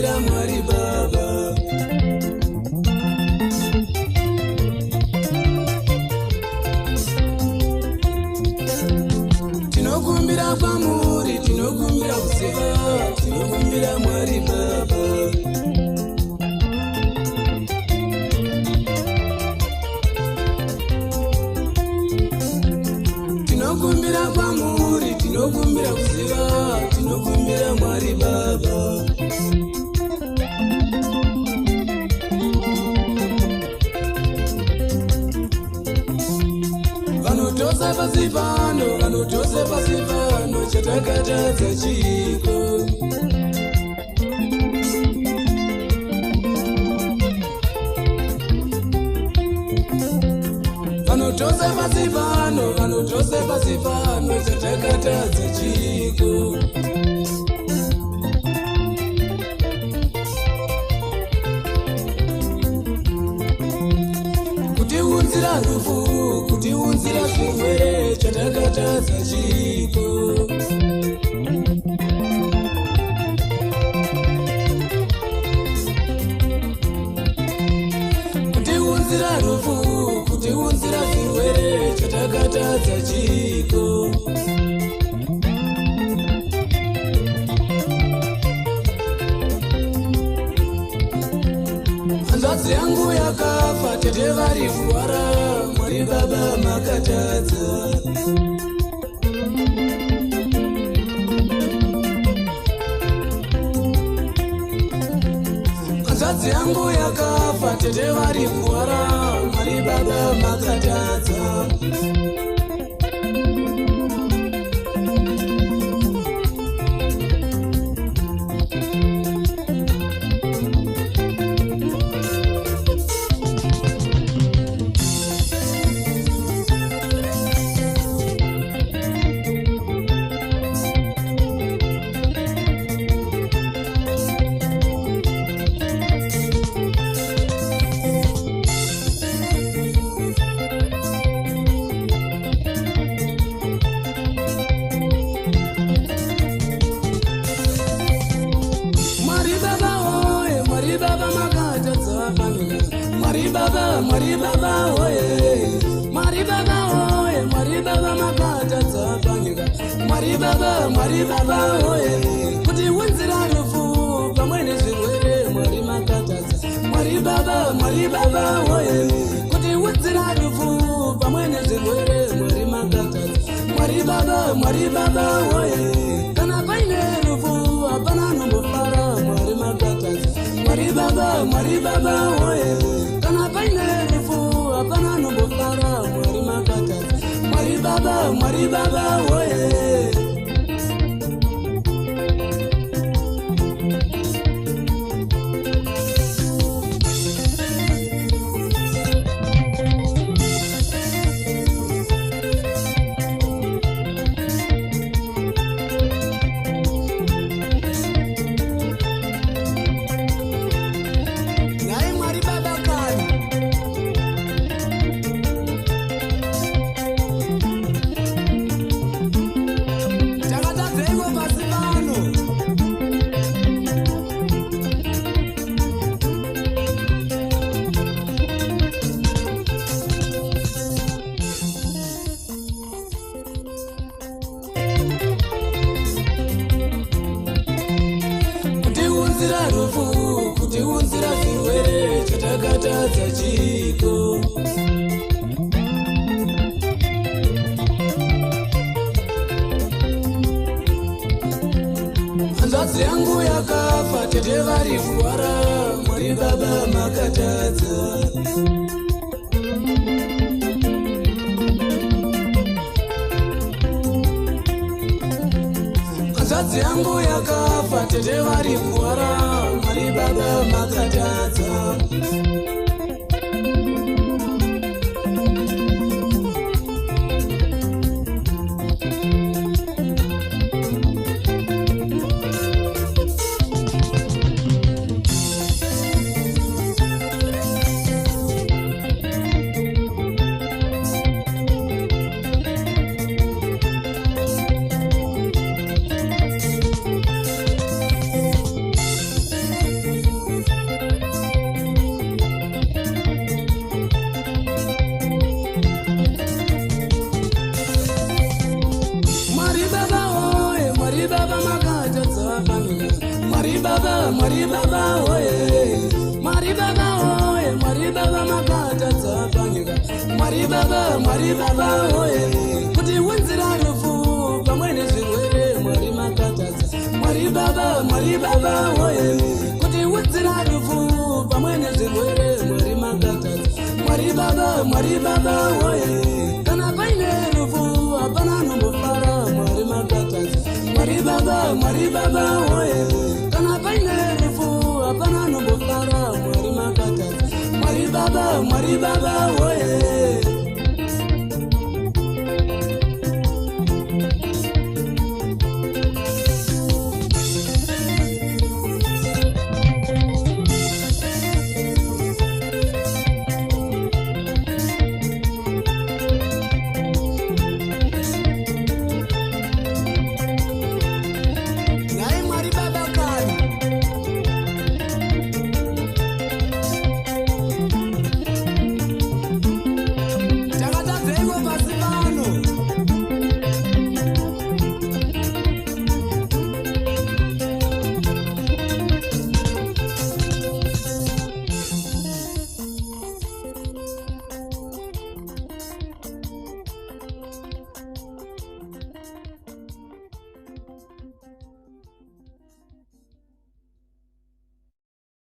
tinokumbira Mwari Baba. Tinokumbira kwamuri, tinokumbira kuziva, tinokumbira Mwari Baba. Tinokumbira kwamuri, tinokumbira kuziva, tinokumbira Mwari Baba. Vanotose pasipano, vanotose pasipano, chatakatadza chiko. Vanotose pasipano, vanotose pasipano, chatakatadza chiko. Kutiunzira rufu, kutiunzira zvirwere, chatakatadza chiko. Kutiunzira rufu, kutiunzira zvirwere, chatakatadza chiko. Hanzvadzi yangu yakafa, tete vari kurwara, Mwari Baba makatadza. Hanzvadzi yangu yakafa, tete vari kurwara, Mwari Baba makatadza. Mwari Baba oye, Mwari Baba oye, Mwari Baba makatadza panyika. Mwari Baba oye, kuti unzira rufu pamwe nezvirwere, Mwari makatadza. Mwari Baba oye, kuti unzira rufu pamwe nezvirwere, Mwari makatadza. Mwari Baba oye, kana paine rufu hapana nombofara, Mwari makatadza. Mwari Baba oye, kana paine rufu hapana nombofara, Mwari makatadza. Mwari Baba oye. Kutiunzira zvirwere, chatakatadza chiko. Hanzvadzi yangu yakafa, tete vari kurwara, Mwari Baba makatadza. Hanzvadzi yangu yakafa, tete vari kurwara, Mwari Baba makatadza. Mwari Baba oye, Mwari Baba oye, Mwari Baba makatadza panyika. Mwari Baba oye, kuti unzira rufu pamwe nezvirwere Mwari makatadza. Mwari Baba oye, kuti unzira rufu pamwe nezvirwere Mwari makatadza. Mwari Baba oye, kana paine rufu hapana nombofara Mwari makatadza. Mwari Baba oye, kana paine rufu hapana nombofara Mwari makatadza. Mwari Baba